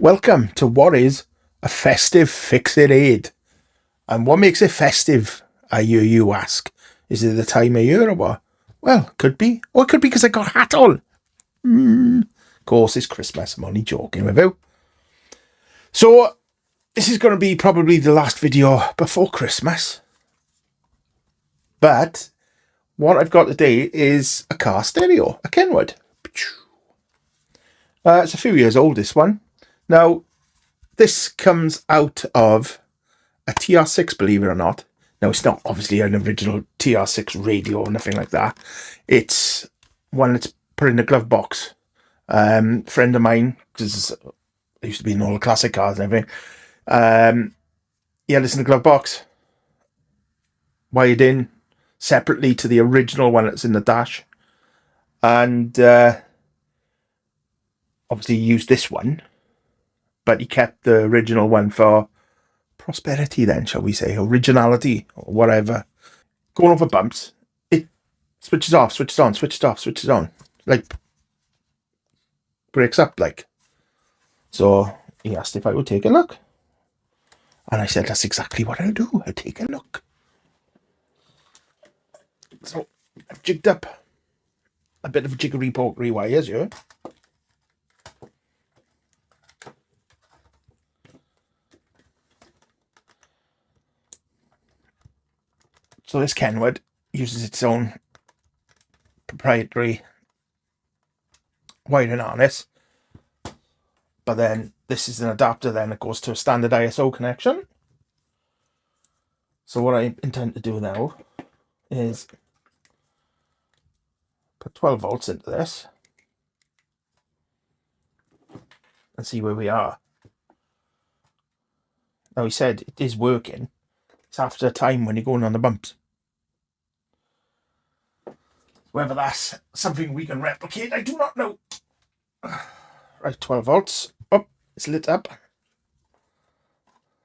Welcome to what is a festive fix-it aid. And what makes it festive, I hear you ask? Is it the time of year or what? Well, could be. Or it could be because I got a hat on. Of course, it's Christmas. I'm only joking with you. So, this is going to be probably the last video before Christmas. But what I've got today is a car stereo, a Kenwood. It's a few years old, this one. Now, this comes out of a TR6, believe it or not. Now, it's not obviously an original TR6 radio or nothing like that. It's one that's put in a glove box. Friend of mine, because I used to be in all the classic cars and everything. He had this in the glove box, wired in separately to the original one that's in the dash. And obviously he used this one, but he kept the original one for prosperity then, shall we say, originality, or whatever. Going over bumps, it switches off, switches on, switches off, switches on. Like, breaks up, like. So he asked if I would take a look. And I said, that's exactly what I'll do. I'll take a look. So I've jigged up a bit of jiggery-pokery wires here. So this Kenwood uses its own proprietary wiring harness. But then this is an adapter then that goes to a standard ISO connection. So what I intend to do now is put 12 volts into this and see where we are. Now he said it is working. It's after a time when you're going on the bumps. Whether that's something we can replicate, I do not know. Right, 12 volts. Oh, it's lit up.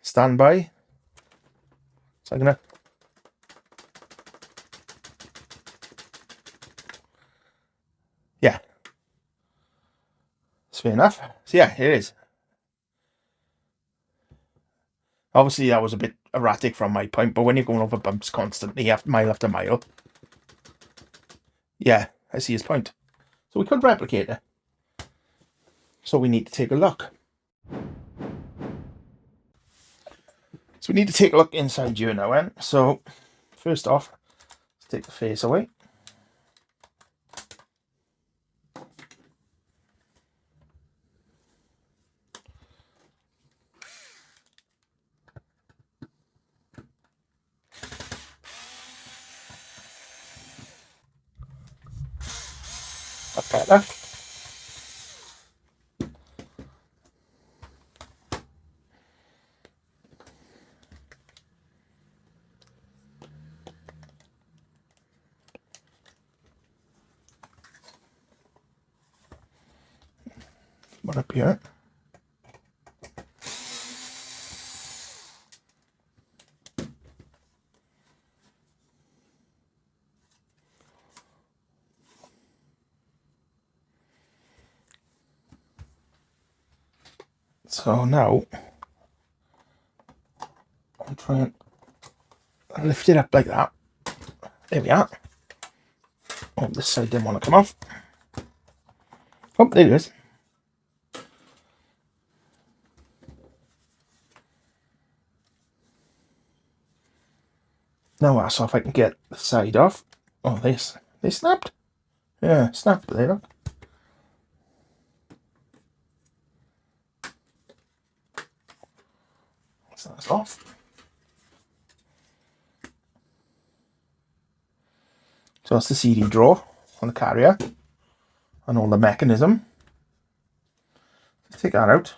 Stand by. So I'm gonna. Yeah. It's fair enough. So yeah, it is. Obviously that was a bit erratic from my point, but when you're going over bumps constantly, mile after mile. Yeah, I see his point. So we could replicate it. So we need to take a look. So we need to take a look inside here now, then. So first off, let's take the face away. That's better. One up here. So now I'm trying to lift it up like that. There we are. Oh, this side didn't want to come off. Oh, there it is. Now that's off. I can get the side off. Oh, they snapped. Yeah, snapped. There, look. So that's off. So that's the CD drawer on the carrier and all the mechanism. Let's take that out.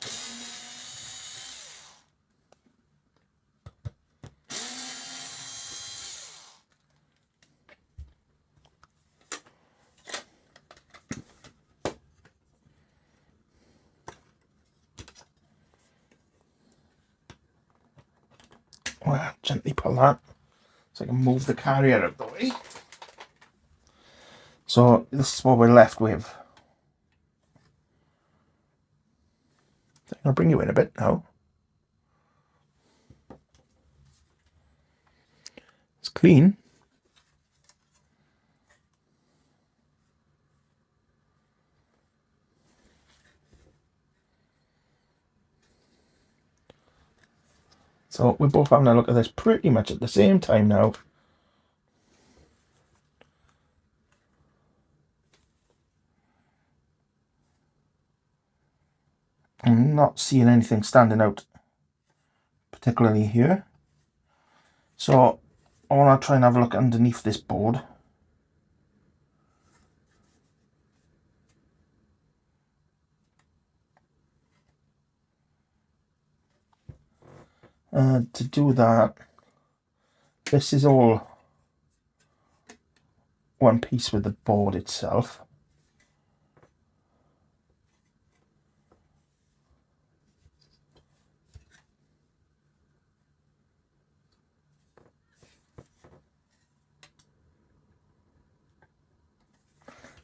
Well, gently pull that so I can move the carrier out of the way. So this is what we're left with. I'll bring you in a bit now. It's clean. So we're both having a look at this pretty much at the same time now. I'm not seeing anything standing out particularly here. So I want to try and have a look underneath this board. To do that, this is all one piece with the board itself.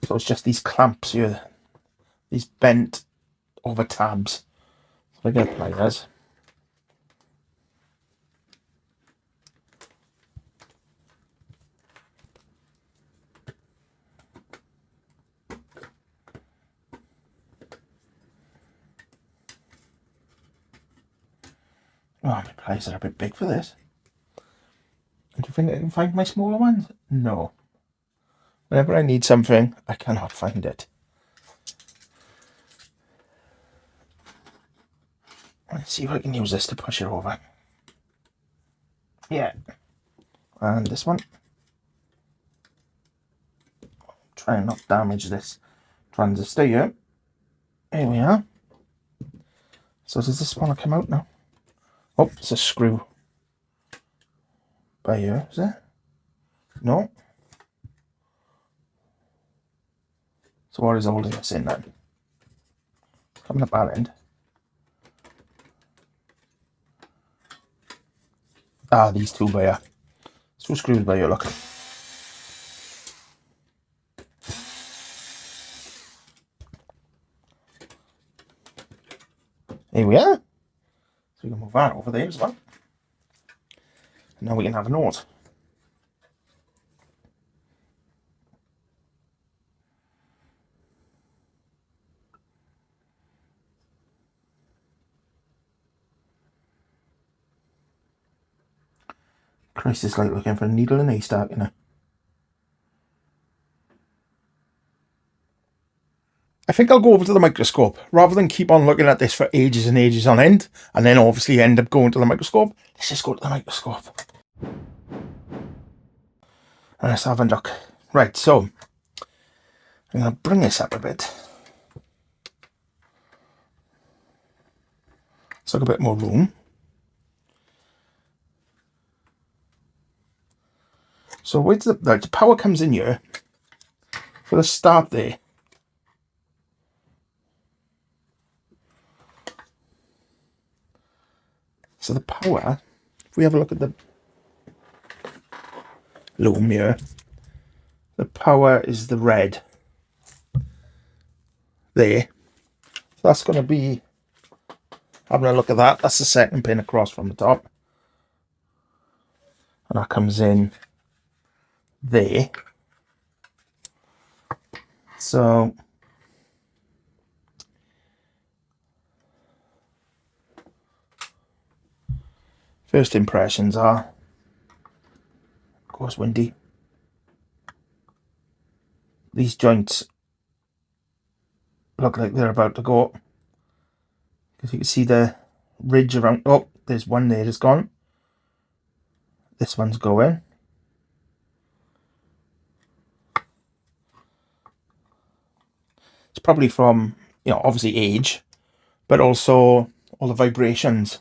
So it's just these clamps here, these bent over tabs. So I get pliers. Oh, my pliers are a bit big for this. Do you think I can find my smaller ones? No. Whenever I need something, I cannot find it. Let's see if I can use this to push it over. Yeah. And this one. Try and not damage this transistor here. Here we are. So does this want to come out now? Oh, it's a screw. By here, is it? No. So what is holding this in then? Coming up that end. Ah, these two by here. 2 screws by here, look. Here we are. So we can move that over there as well. And now we can have a note. Christ, it's like looking for a needle in a haystack, you know. I think I'll go over to the microscope. Rather than keep on looking at this for ages and ages on end, and then obviously end up going to the microscope, let's just go to the microscope. And let's have a look. Right, so I'm going to bring this up a bit. Let's look a bit more room. So where's the power comes in here for the start there. So the power, if we have a look at the loom here, the power is the red there. So that's going to be, having a look at that, that's the second pin across from the top. And that comes in there. So first impressions are, of course, windy. These joints look like they're about to go, because you can see the ridge around. Oh, there's one there that's gone. This one's going. It's probably from, you know, obviously age, but also all the vibrations.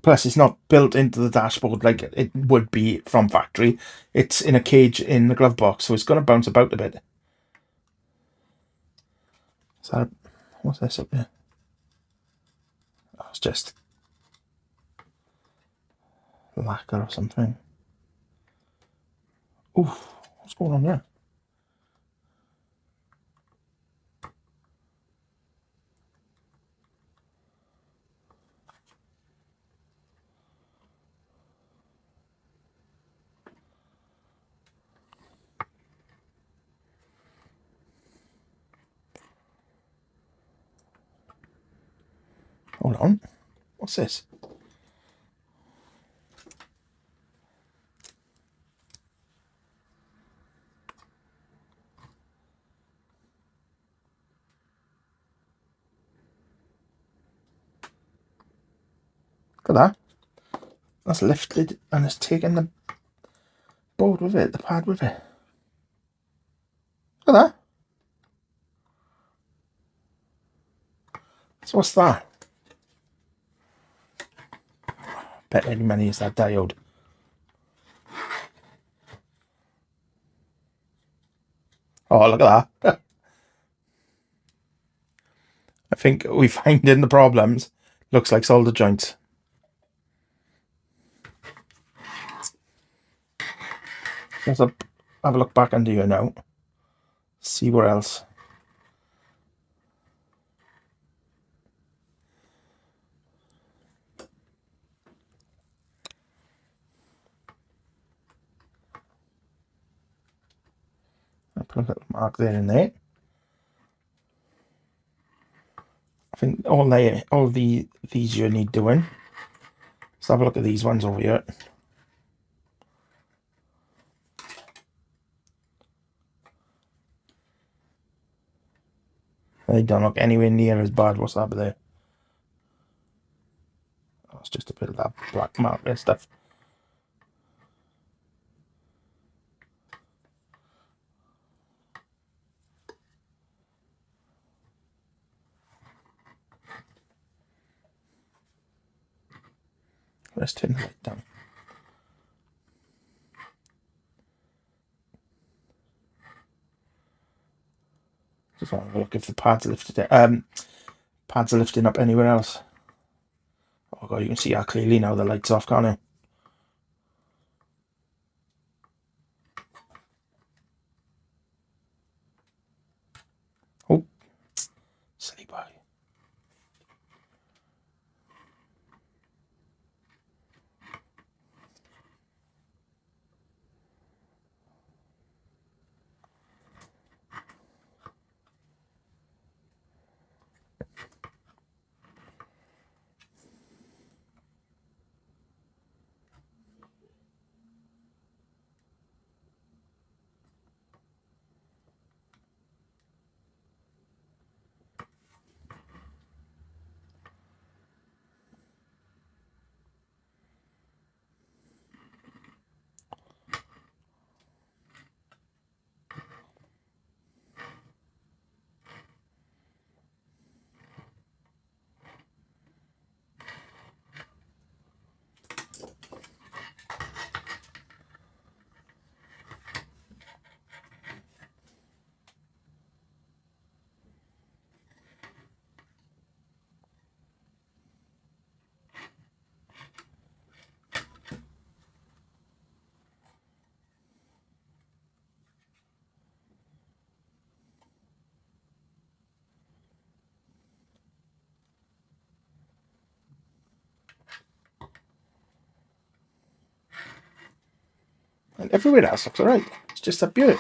Plus, it's not built into the dashboard like it would be from factory. It's in a cage in the glove box, so it's going to bounce about a bit. Is that, what's this up there? Oh, it's just lacquer or something. Oof, what's going on there? I Hold on. What's this? Look at that. That's lifted and it's taken the board with it, the pad with it. Look at that. So what's that? Bet any money is that diode. Oh, look at that. I think we find in the problems. Looks like solder joints. Let's have a look back under here now. See what else. I'll put a little mark there and there. I think all these you need doing. Let's have a look at these ones over here. They don't look anywhere near as bad. What's that there? Oh, it's just a bit of that black mark and stuff. Let's turn the light down. Just want to have a look if the pads are lifted. Pads are lifting up anywhere else. Oh god, you can see how clearly now the light's off, can't you? Oh, silly boy. And everywhere else looks alright. It's just a beaut.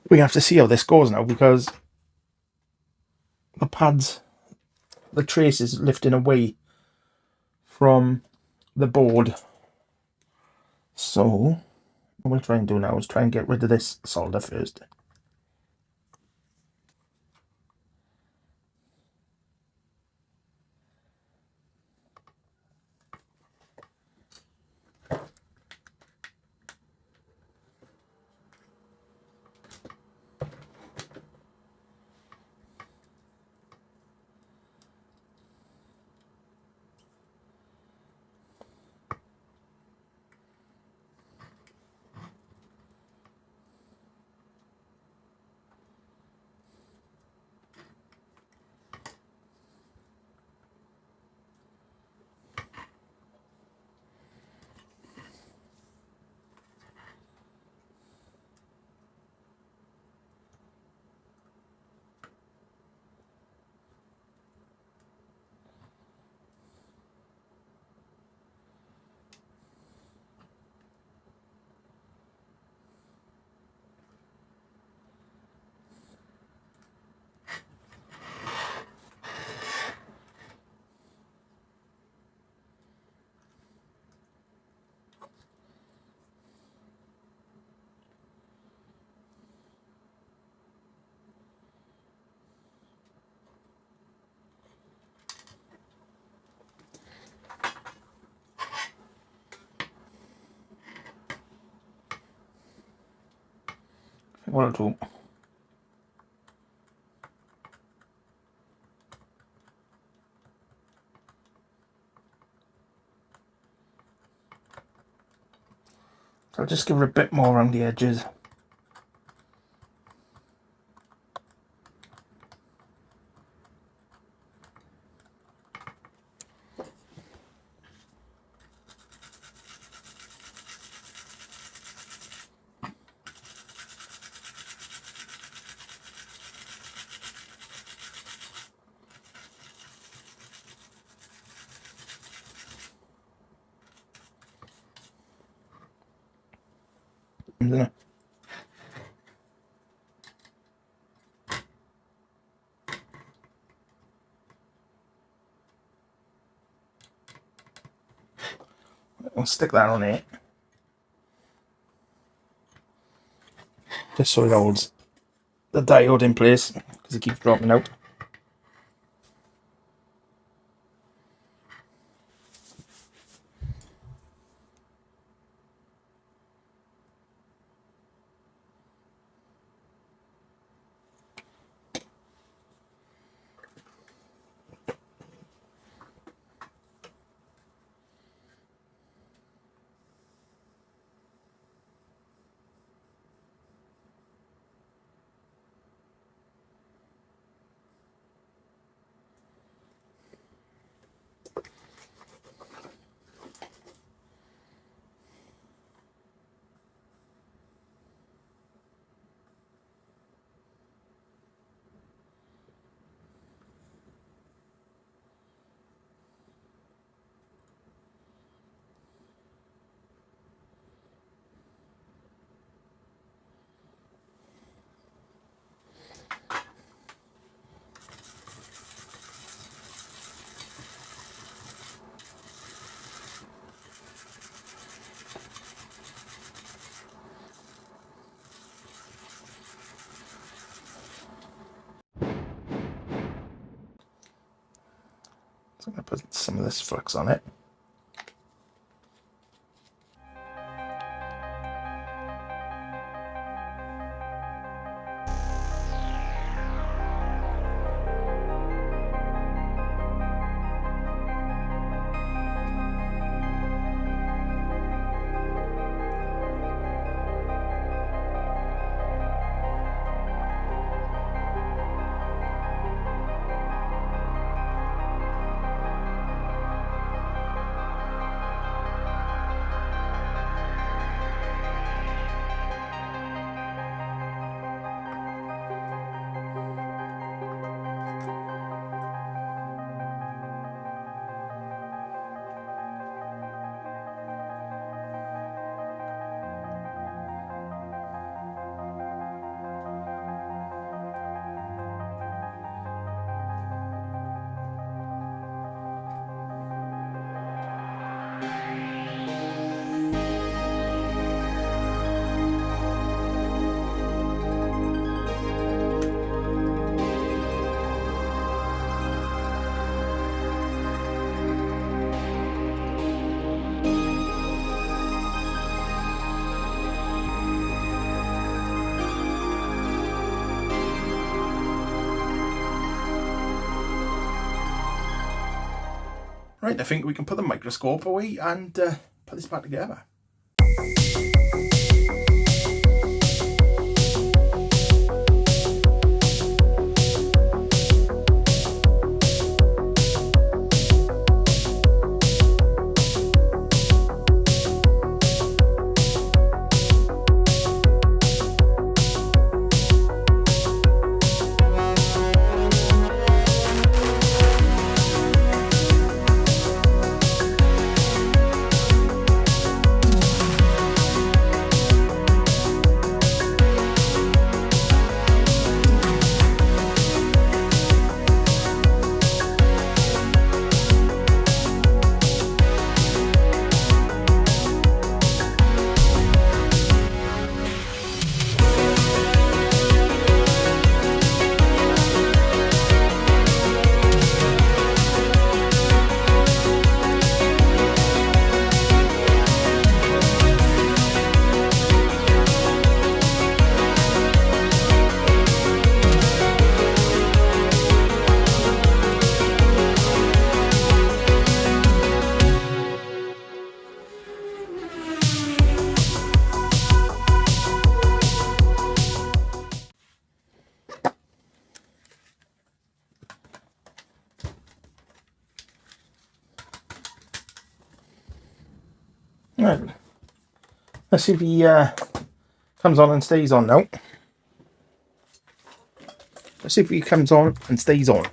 We have to see how this goes now because the pads, the trace is lifting away from the board. So what we'll try and do now is try and get rid of this solder first. what I'll do. So I'll just give it a bit more around the edges. I'll stick that on it, just so it holds the diode in place, because it keeps dropping out. So I'm going to put some of this flux on it. Right, I think we can put the microscope away and put this back together. Right. Let's see if he comes on and stays on now. Let's see if he comes on and stays on.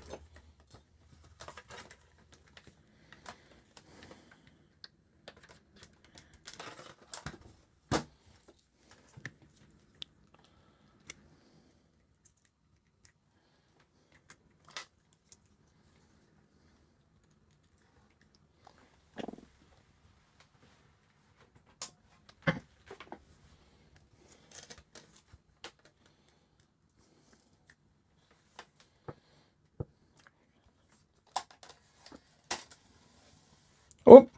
Oh,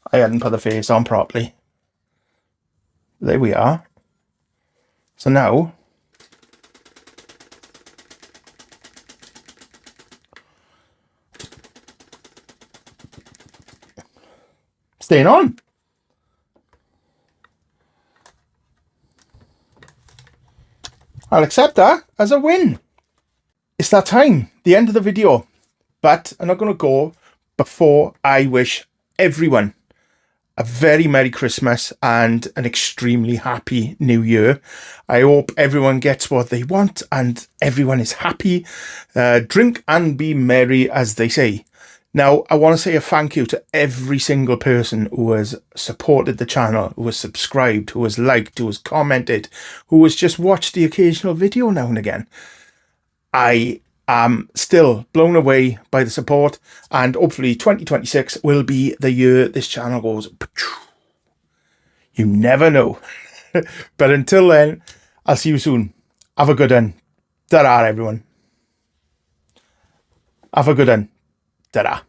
I hadn't put the face on properly. There we are. So now, staying on. I'll accept that as a win. It's that time, the end of the video. But I'm not going to go before I wish everyone a very Merry Christmas and an extremely happy New Year. I hope everyone gets what they want and everyone is happy. Drink and be merry, as they say. Now, I want to say a thank you to every single person who has supported the channel, who has subscribed, who has liked, who has commented, who has just watched the occasional video now and again. I am still blown away by the support, and hopefully 2026 will be the year this channel goes. You never know. But until then, I'll see you soon. Have a good one. Ta-ra, everyone. Have a good one. Ta-ra.